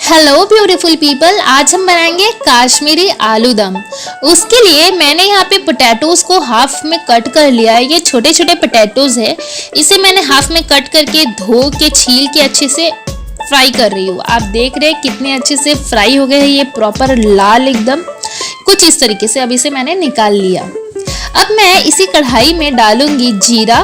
Hello beautiful people, आज हम बनाएंगे काश्मीरी आलू दम। उसके लिए मैंने यहाँ पे पोटैटोज को हाफ में कट कर लिया है। ये छोटे छोटे पोटैटोज है, इसे मैंने हाफ में कट करके धो के छील के अच्छे से फ्राई कर रही हूँ। आप देख रहे हैं कितने अच्छे से फ्राई हो गए हैं, ये प्रॉपर लाल एकदम कुछ इस तरीके से। अब इसे मैंने निकाल लिया। अब मैं इसी कढ़ाई में डालूंगी जीरा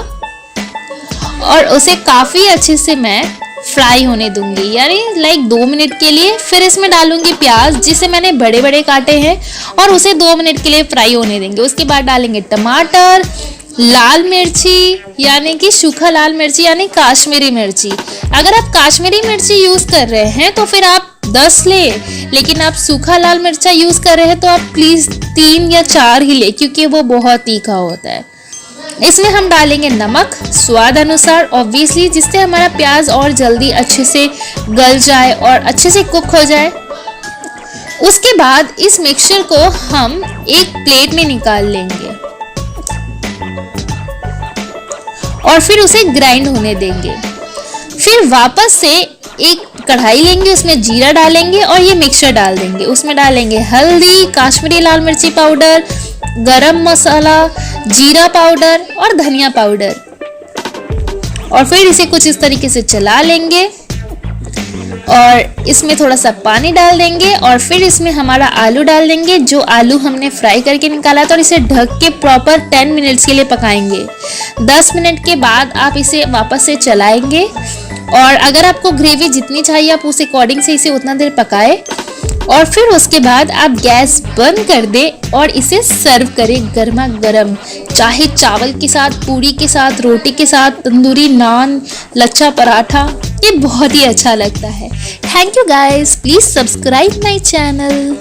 और उसे काफ़ी अच्छे से मैं फ्राई होने दूंगी, यानी लाइक 2 मिनट के लिए। फिर इसमें डालूंगी प्याज, जिसे मैंने बड़े बड़े काटे हैं, और उसे 2 मिनट के लिए फ्राई होने देंगे। उसके बाद डालेंगे टमाटर, लाल मिर्ची यानी कि सूखा लाल मिर्ची यानी काश्मीरी मिर्ची। अगर आप काश्मीरी मिर्ची यूज़ कर रहे हैं तो फिर आप 10 ले, लेकिन आप सूखा लाल मिर्चा यूज़ कर रहे हैं तो आप प्लीज़ 3 या 4 ही ले, क्योंकि वो बहुत तीखा होता है। इसमें हम डालेंगे नमक स्वाद अनुसार ऑब्वियसली, जिससे हमारा प्याज और जल्दी अच्छे से गल जाए और अच्छे से कुक हो जाए। उसके बाद इस मिक्सचर को हम एक प्लेट में निकाल लेंगे और फिर उसे ग्राइंड होने देंगे। फिर वापस से एक कढ़ाई लेंगे, उसमें जीरा डालेंगे और ये मिक्सचर डाल देंगे। उसमें डालेंगे हल्दी, काश्मीरी लाल मिर्ची पाउडर, गरम मसाला, जीरा पाउडर और धनिया पाउडर, और फिर इसे कुछ इस तरीके से चला लेंगे और इसमें थोड़ा सा पानी डाल देंगे और फिर इसमें हमारा आलू डाल देंगे, जो आलू हमने फ्राई करके निकाला था, और इसे ढक के प्रॉपर 10 मिनट्स के लिए पकाएंगे। 10 मिनट के बाद आप इसे वापस से चलाएंगे, और अगर आपको ग्रेवी जितनी चाहिए आप उस अकॉर्डिंग से इसे उतना देर पकाए, और फिर उसके बाद आप गैस बंद कर दे और इसे सर्व करें गर्मा गर्म, चाहे चावल के साथ, पूरी के साथ, रोटी के साथ, तंदूरी नान, लच्छा पराठा। ये बहुत ही अच्छा लगता है। Thank you guys, please subscribe my channel.